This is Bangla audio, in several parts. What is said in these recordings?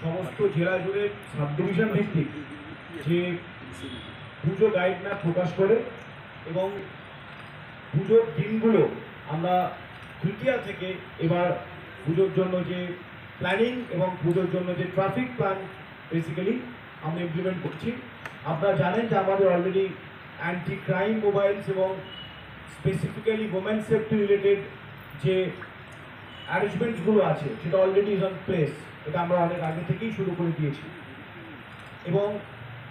সমস্ত জেলা জুড়ে সাব ডিভিশন ভিত্তিক যে পুজো গাইড ম্যাপ প্রকাশ করে এবং পুজোর দিনগুলো আমরা তৃতীয়া থেকে এবার পুজোর জন্য যে প্ল্যানিং এবং পুজোর জন্য যে ট্রাফিক প্ল্যান বেসিক্যালি আমরা ইমপ্লিমেন্ট করছি। আপনারা জানেন যে আমাদের অলরেডি অ্যান্টি ক্রাইম মোবাইলস এবং স্পেসিফিক্যালি ওমেন সেফটি রিলেটেড যে অ্যারেঞ্জমেন্টসগুলো আছে সেটা অলরেডি ইজ অন প্লেস। এটা আমরা অনেক আগে থেকেই শুরু করে দিয়েছি এবং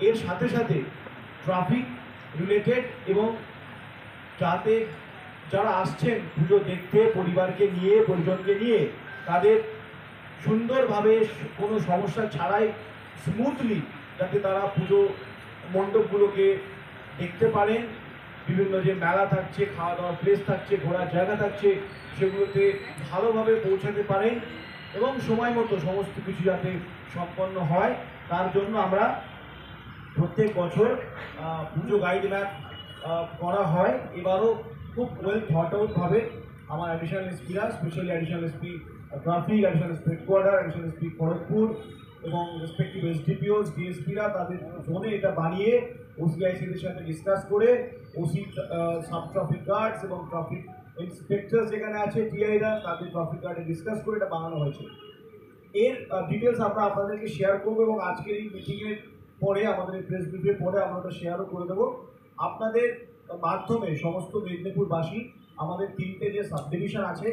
এর সাথে সাথে ট্রাফিক রিলেটেড এবং যাতে যারা আসছেন পুজো দেখতে পরিবারকে নিয়ে পরিজনকে নিয়ে তাদের সুন্দরভাবে কোনো সমস্যা ছাড়াই স্মুথলি যাতে তারা পুজো মণ্ডপগুলোকে দেখতে পারেন, বিভিন্ন যে মেলা থাকছে, খাওয়া দাওয়ার প্লেস থাকছে, ঘোরার জায়গা থাকছে, সেগুলোতে ভালোভাবে পৌঁছাতে পারেন এবং সময় মতো সমস্ত কিছু যাতে সম্পন্ন হয় তার জন্য আমরা প্রত্যেক বছর পুজো গাইড ম্যাপ করা হয়। এবারও খুব ওয়েল থট আউটভাবে আমার অ্যাডিশনাল এসপিরা, specially additional SP traffic, additional SP headquarter, additional SP Kharagpur এবং রেসপেক্টিভ এসডিপিওস, ডিএসপিরা তাদের জোনে এটা বানিয়ে ওসিআইসিদের সাথে ডিসকাস করে ওসি, সাব ট্রাফিক গার্ডস এবং ট্রাফিক ইন্সপেক্টর যেখানে আছে টিআইরা তাদের ট্রাফিক গার্ডে ডিসকাস করে এটা বানানো হয়েছে। এর ডিটেলস আমরা আপনাদেরকে শেয়ার করবো এবং আজকের এই মিটিংয়ের পরে আমাদের এই প্রেস ব্রিফের পরে আমরা ওটা শেয়ারও করে দেবো আপনাদের মাধ্যমে। সমস্ত মেদিনীপুরবাসী আমাদের তিনটে যে সাব ডিভিশন আছে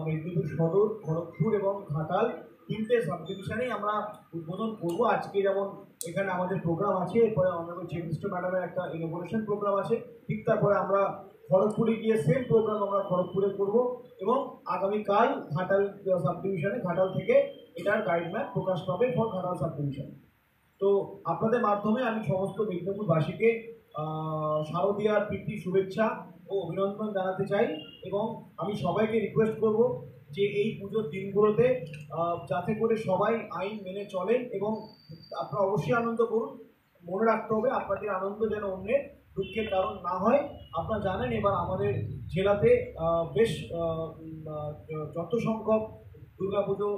মেদিনীপুর সদর, খড়গপুর এবং ঘাটাল, তিনটে সাব ডিভিশনেই আমরা উদ্বোধন করবো। আজকে যেমন এখানে আমাদের প্রোগ্রাম আছে, এরপরে অনারেবল চিফ মিনিস্টার ম্যাডামের একটা ইনোগ্রেশন প্রোগ্রাম আছে, ঠিক তারপরে আমরা খড়গপুরে গিয়ে সেম প্রোগ্রাম আমরা খড়গপুরে করব এবং আগামীকাল ঘাটাল সাব ডিভিশনে, ঘাটাল থেকে এটার গাইড ম্যাপ প্রকাশ পাবে ফর ঘাটাল সাব ডিভিশন। তো আপনাদের মাধ্যমে আমি সমস্ত মেদিনীপুরবাসীকে শারদীয়ার প্রীতি, শুভেচ্ছা ও অভিনন্দন জানাতে চাই এবং আমি সবাইকে রিকোয়েস্ট করব যে এই পুজোর দিনগুলোতে যাতে করে সবাই আইন মেনে চলেন এবং আপনারা অবশ্যই আনন্দ করুন। মনে রাখতে হবে আপনাদের আনন্দ যেন অন্যের দুঃখের কারণ না হয়। আপনারা জানেন এবার আমাদের জেলাতে বেশ যত সংখ্যক দুর্গাপুজো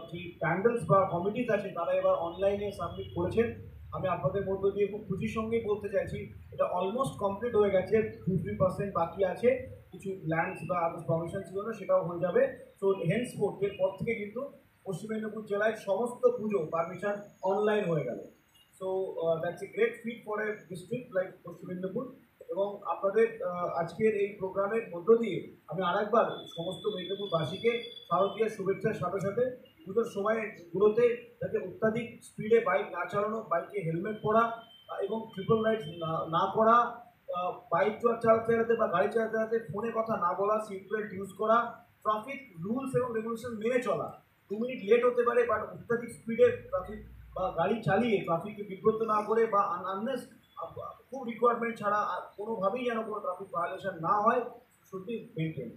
যে প্যান্ডেলস বা কমিটিস আছে তারা এবার অনলাইনে সাবমিট করেছেন। আমি আপনাদের মধ্য দিয়ে খুব খুশির সঙ্গেই বলতে চাইছি এটা অলমোস্ট কমপ্লিট হয়ে গেছে, 2-3% বাকি আছে, কিছু ল্যান্ডস বা আদার্স পারমিশন ছিল না, সেটাও হয়ে যাবে। তো হেন্স এর পর থেকে কিন্তু পশ্চিম মেদিনীপুর জেলায় সমস্ত পুজো পারমিশন অনলাইন হয়ে গেল। So that's a great feat for a district like Paschim Medinipur. এবং আপনাদের আজকের এই প্রোগ্রামের মধ্য দিয়ে আমি আরেকবার সমস্ত মেদিনীপুরবাসীকে শারদীয়ার শুভেচ্ছার সাথে সাথে পুজোর সময়গুলোতে যাতে অত্যাধিক স্পিডে বাইক না চালানো, বাইকে হেলমেট পরা এবং ট্রিপল রাইড না করা, বাইক চালাতে বা গাড়ি চালাতে ফোনে কথা না বলা, সিট বেল্ট ইউজ করা, ট্রাফিক রুলস এবং রেগুলেশন মেনে চলা। 2 মিনিট লেট হতে পারে বাট অত্যাধিক স্পিডে ট্রাফিক বা গাড়ি চালিয়ে ট্রাফিককে বিব্রত না করে বা আননেস খুব রিকোয়ারমেন্ট ছাড়া কোনোভাবেই যেন কোনো ট্রাফিক ভায়োলেশন না হয়, শুধু মেনটেন।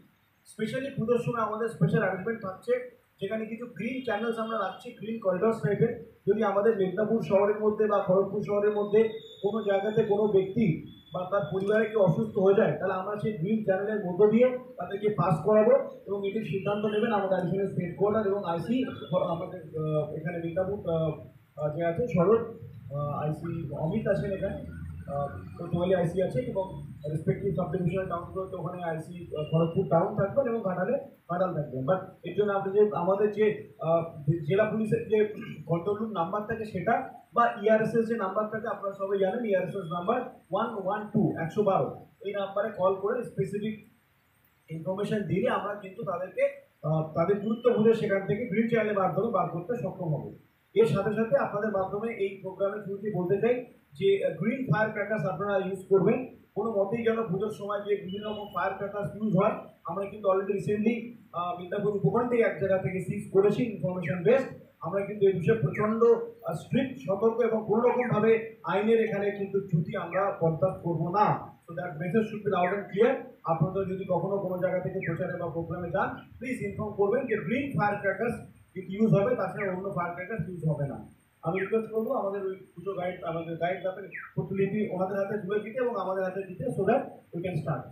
স্পেশালি পুজোর সময় আমাদের স্পেশাল অ্যারেঞ্জমেন্ট থাকছে যেখানে কিছু গ্রিন চ্যানেলস আমরা রাখছি, গ্রিন করিডোর টাইপের। যদি আমাদের মেদিনীপুর শহরের মধ্যে বা খড়গপুর শহরের মধ্যে কোনো জায়গাতে কোনো ব্যক্তি বা তার পরিবারে কেউ অসুস্থ হয়ে যায় তাহলে আমরা সেই গ্রিন চ্যানেলের মধ্য দিয়ে তাদেরকে পাস করাবো এবং এটির সিদ্ধান্ত নেবেন আমাদের অ্যাডিশনাল স্টেট কোয়ার্টার এবং আইসি আমাদের এখানে মেদিনীপুর যে আছে সদর আইসি অমিত আছেন, এখানে কোতোয়ালি আইসি আছে এবং রেসপেক্টিভ সাব ডিভিশনাল টাউনগুলোতে ওখানে আইসি খড়গপুর টাউন থাকবেন এবং ঘাটাল থাকবেন। বাট এর জন্য আপনি যে আমাদের যে জেলা পুলিশের যে কন্ট্রোল রুম নাম্বার থাকে সেটা বা ইআরএসএস যে নাম্বার থাকে আপনারা সবাই জানেন, ইআরএসএস নাম্বার 112 এই নাম্বারে কল করে স্পেসিফিক ইনফরমেশন দিলে আমরা কিন্তু তাদেরকে তাদের গুরুত্ব বুঝে সেখান থেকে গ্রিন চ্যানেলের মাধ্যমে বার করতে সক্ষম হবে। এর সাথে সাথে আপনাদের মাধ্যমে এই প্রোগ্রামের শুরুতে বলতে চাই যে গ্রিন ফায়ার ক্র্যাকার্স আপনারা ইউজ করবেন। কোনো মতেই যেন পুজোর সময় যে বিভিন্ন রকম ফায়ার ক্র্যাকার্স ইউজ হয়, আমরা কিন্তু অলরেডি রিসেন্টলি মিদনাপুর উপকণ্ঠে এক জায়গা থেকে সিজ করেছি ইনফরমেশন বেসড। আমরা কিন্তু এই বিষয়ে প্রচণ্ড স্ট্রিক্ট, সতর্ক এবং কোনোরকমভাবে আইনের এখানে কিন্তু চ্যুতি আমরা বরদাস্ত করবো না। So that message should be loud and clear. আপনারা যদি কখনো কোনো জায়গা থেকে প্রচারে বা প্রোগ্রামে যান প্লিজ ইনফর্ম করবেন যে গ্রিন ফায়ার ক্র্যাকার্স ইউজ হবে, তাছাড়া অন্য ফায়ার ক্র্যাকার্স ইউজ হবে না। আমি রিকোয়েস্ট করবো আমাদের ওই পুজো গাইড, আমাদের গাইড ব্যাপারে প্রতিলিপি ওনাদের হাতে তুলে দিতে এবং আমাদের হাতে দিতে, so that we can start.